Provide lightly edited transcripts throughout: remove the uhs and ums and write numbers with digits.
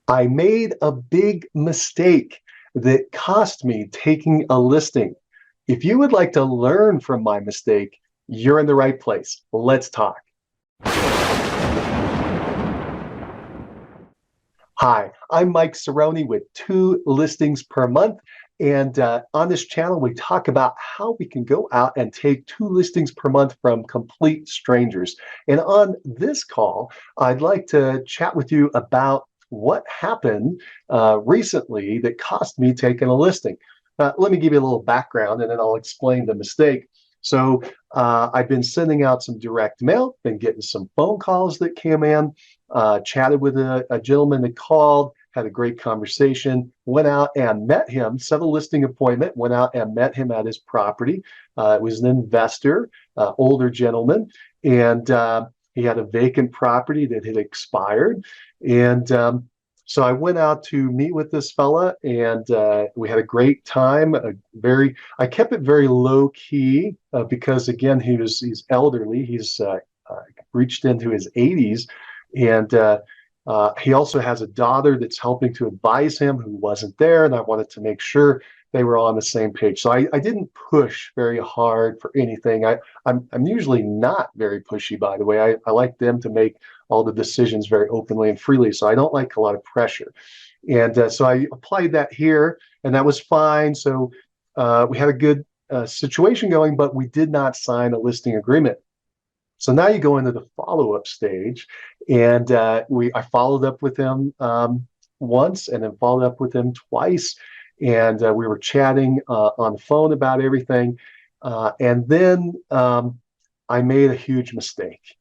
I made a big mistake that cost me taking a listing. If you would like to learn from my mistake, you're in the right place. Let's talk. Hi, I'm Mike Cerrone with Two Listings Per Month. And on this channel, we talk about how we can go out and take two listings per month from complete strangers. And on this call, I'd like to chat with you about what happened recently that cost me taking a listing. Let me give you a little background and then I'll explain the mistake. So I've been sending out some direct mail, been getting some phone calls that came in, chatted with a gentleman that called, had a great conversation, went out and met him, set a listing appointment, went out and met him at his property. It was an investor, older gentleman, and he had a vacant property that had expired. And so I went out to meet with this fella, and we had a great time. I kept it very low key because again, he's elderly. He's reached into his 80s, and he also has a daughter that's helping to advise him who wasn't there, and I wanted to make sure they were on the same page. So I didn't push very hard for anything. I'm usually not very pushy, by the way. I like them to make all the decisions very openly and freely. So I don't like a lot of pressure. And so I applied that here, and that was fine. So we had a good situation going, but we did not sign a listing agreement. So now you go into the follow-up stage, and I followed up with him once, and then followed up with him twice, and we were chatting on the phone about everything, and then I made a huge mistake.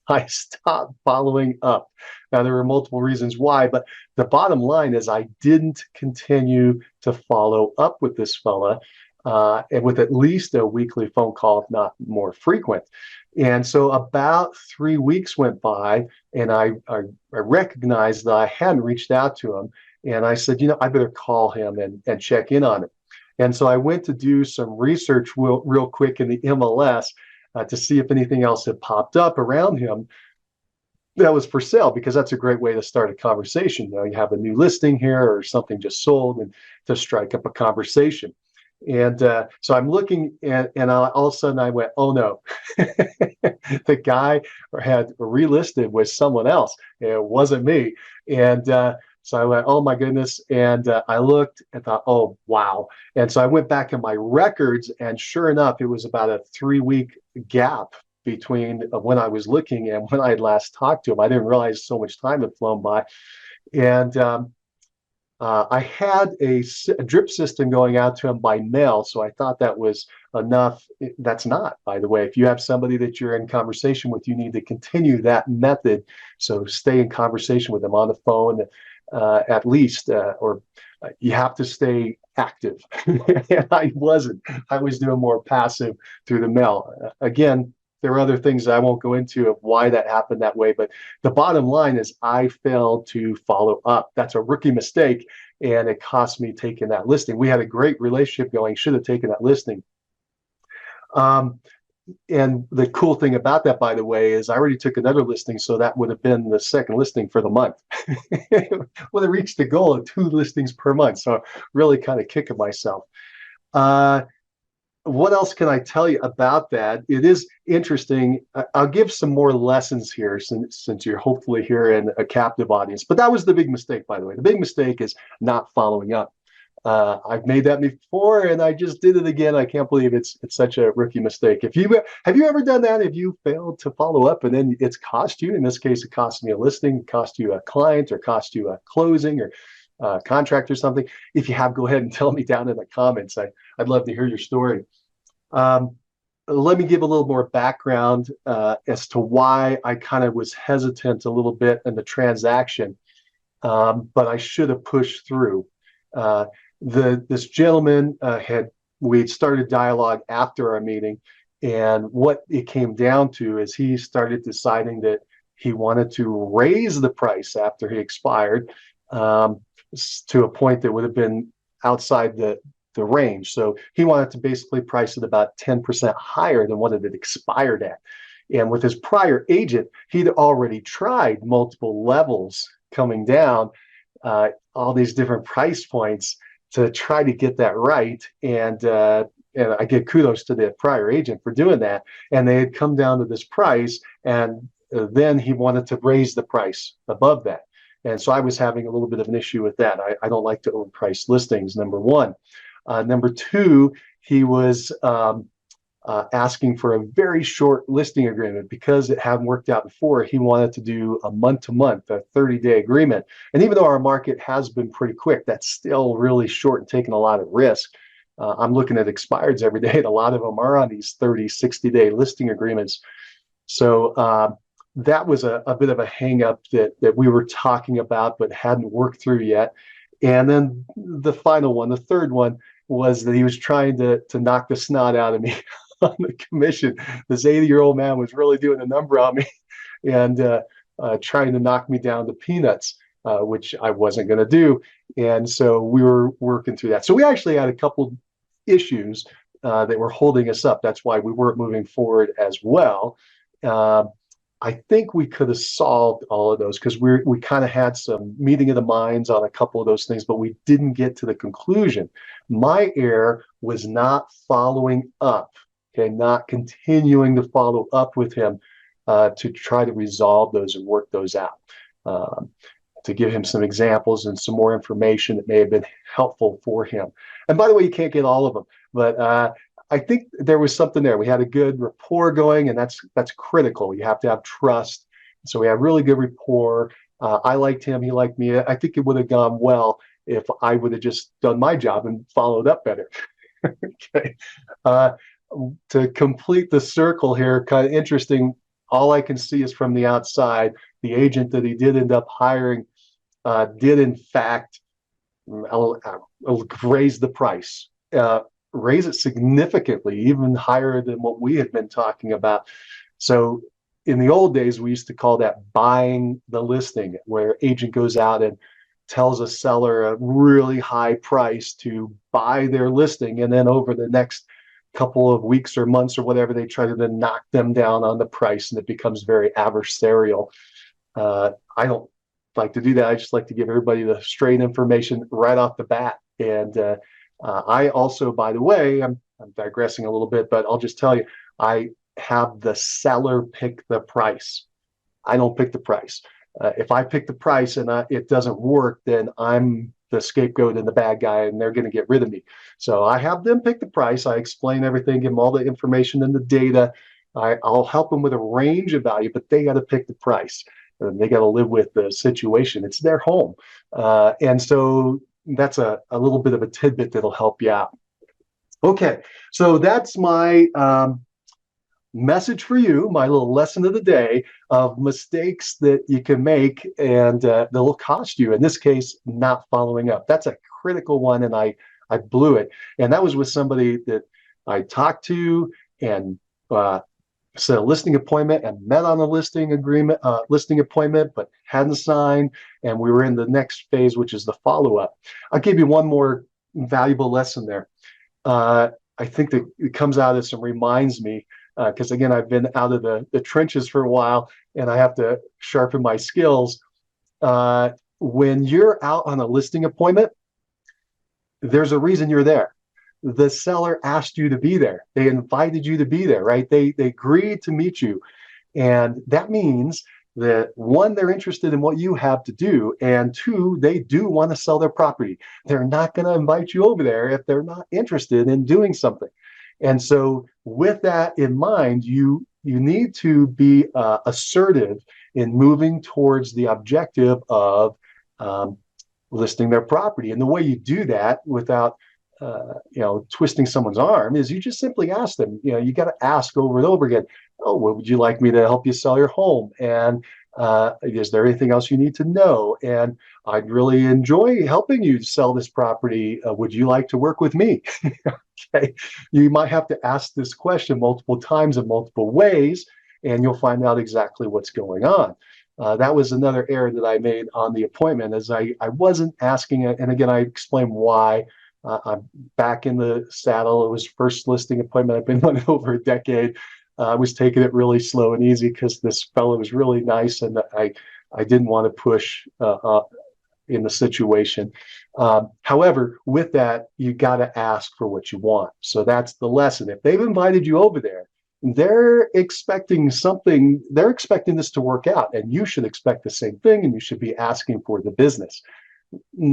I stopped following up. Now, there were multiple reasons why, but the bottom line is I didn't continue to follow up with this fella, and with at least a weekly phone call, if not more frequent. And so about 3 weeks went by, and I recognized that I hadn't reached out to him. And I said, I better call him and check in on him. And so I went to do some research real quick in the MLS to see if anything else had popped up around him that was for sale, because that's a great way to start a conversation. You have a new listing here or something just sold, and to strike up a conversation. And so I'm looking, and all of a sudden I went, oh no, the guy had relisted with someone else. It wasn't me. And so I went, oh my goodness. And I looked and thought, oh, wow. And so I went back in my records, and sure enough, it was about a 3-week gap between when I was looking and when I had last talked to him. I didn't realize so much time had flown by. And I had a drip system going out to him by mail, so I thought that was enough. That's not, by the way. If you have somebody that you're in conversation with, you need to continue that method. So stay in conversation with them on the phone, at least, or you have to stay active. And I wasn't. I was doing more passive through the mail. Again, there are other things that I won't go into of why that happened that way, but the bottom line is I failed to follow up. That's a rookie mistake, and it cost me taking that listing. We had a great relationship going, should have taken that listing. And the cool thing about that, by the way, is I already took another listing, so that would have been the second listing for the month. Would have reached the goal of 2 listings per month, so really kind of kicking myself. What else can I tell you about that? It is interesting. I'll give some more lessons here since you're hopefully here in a captive audience. But that was the big mistake, by the way. The big mistake is not following up. I've made that before, and I just did it again. I can't believe it's such a rookie mistake. Have you ever done that? Have you failed to follow up and then it's cost you? In this case, it cost me a listing, cost you a client, or cost you a closing, or contract or something. If you have, go ahead and tell me down in the comments. I'd love to hear your story. Let me give a little more background as to why I kind of was hesitant a little bit in the transaction, but I should have pushed through. This gentleman we'd started dialogue after our meeting, and what it came down to is he started deciding that he wanted to raise the price after he expired to a point that would have been outside the range. So he wanted to basically price it about 10% higher than what it had expired at. And with his prior agent, he'd already tried multiple levels coming down, all these different price points to try to get that right. And I give kudos to the prior agent for doing that. And they had come down to this price, and then he wanted to raise the price above that. And so I was having a little bit of an issue with that. I don't like to overprice listings, number one. Number two, he was asking for a very short listing agreement because it hadn't worked out before. He wanted to do a month-to-month, a 30-day agreement. And even though our market has been pretty quick, that's still really short and taking a lot of risk. I'm looking at expireds every day, and a lot of them are on these 30, 60-day listing agreements. So that was a bit of a hang-up that we were talking about but hadn't worked through yet. And then the final one, the third one, was that he was trying to knock the snot out of me on the commission. This 80-year-old man was really doing a number on me and trying to knock me down to peanuts, which I wasn't going to do. And so we were working through that. So we actually had a couple issues that were holding us up. That's why we weren't moving forward as well. I think we could have solved all of those because we kind of had some meeting of the minds on a couple of those things, but we didn't get to the conclusion. My error was not following up, okay, not continuing to follow up with him to try to resolve those and work those out. To give him some examples and some more information that may have been helpful for him. And by the way, you can't get all of them, but I think there was something there. We had a good rapport going, and that's critical. You have to have trust. So we had really good rapport. I liked him. He liked me. I think it would have gone well if I would have just done my job and followed up better. Okay. To complete the circle here, kind of interesting. All I can see is from the outside, the agent that he did end up hiring did in fact raise the price, raise it significantly, even higher than what we had been talking about. So in the old days, we used to call that buying the listing, where agent goes out and tells a seller a really high price to buy their listing, and then over the next couple of weeks or months or whatever, they try to then knock them down on the price, and it becomes very adversarial. I don't like to do that. I just like to give everybody the straight information right off the bat. And I also, by the way, I'm digressing a little bit, but I'll just tell you, I have the seller pick the price. I don't pick the price. If I pick the price and it doesn't work, then I'm the scapegoat and the bad guy, and they're going to get rid of me. So I have them pick the price. I explain everything, give them all the information and the data. I'll help them with a range of value, but they got to pick the price. They got to live with the situation. It's their home. And so that's a little bit of a tidbit that'll help you out. Okay, so that's my message for you, my little lesson of the day of mistakes that you can make and they'll cost you. In this case, not following up. That's a critical one, and I blew it. And that was with somebody that I talked to and set a listing appointment and met on a listing appointment, but hadn't signed. And we were in the next phase, which is the follow-up. I'll give you one more valuable lesson there. I think that it comes out as some reminds me, because again, I've been out of the trenches for a while and I have to sharpen my skills. When you're out on a listing appointment, there's a reason you're there. The seller asked you to be there. They invited you to be there, right? They agreed to meet you. And that means that one, they're interested in what you have to do. And two, they do want to sell their property. They're not going to invite you over there if they're not interested in doing something. And so with that in mind, you need to be assertive in moving towards the objective of listing their property. And the way you do that without twisting someone's arm is you just simply ask them. You got to ask over and over again, oh, well, would you like me to help you sell your home? And is there anything else you need to know? And I'd really enjoy helping you sell this property. Would you like to work with me? Okay. You might have to ask this question multiple times in multiple ways, and you'll find out exactly what's going on. That was another error that I made on the appointment, as I wasn't asking it. And again, I explained why. I'm back in the saddle. It was first listing appointment. I've been on it over a decade. I was taking it really slow and easy because this fellow was really nice, and I didn't want to push in the situation. However, with that, you got to ask for what you want. So that's the lesson. If they've invited you over there, they're expecting something, they're expecting this to work out, and you should expect the same thing, and you should be asking for the business.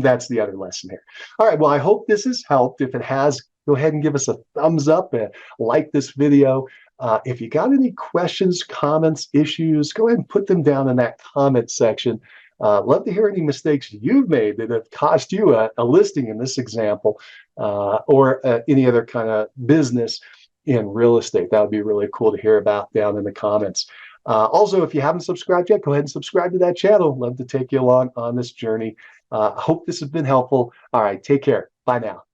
That's the other lesson here. All right, well, I hope this has helped. If it has, go ahead and give us a thumbs up and like this video. If you got any questions, comments, issues, go ahead and put them down in that comment section. Love to hear any mistakes you've made that have cost you a listing in this example, or any other kind of business in real estate. That would be really cool to hear about down in the comments. Also, if you haven't subscribed yet, go ahead and subscribe to that channel. Love to take you along on this journey. Hope this has been helpful. All right, take care. Bye now.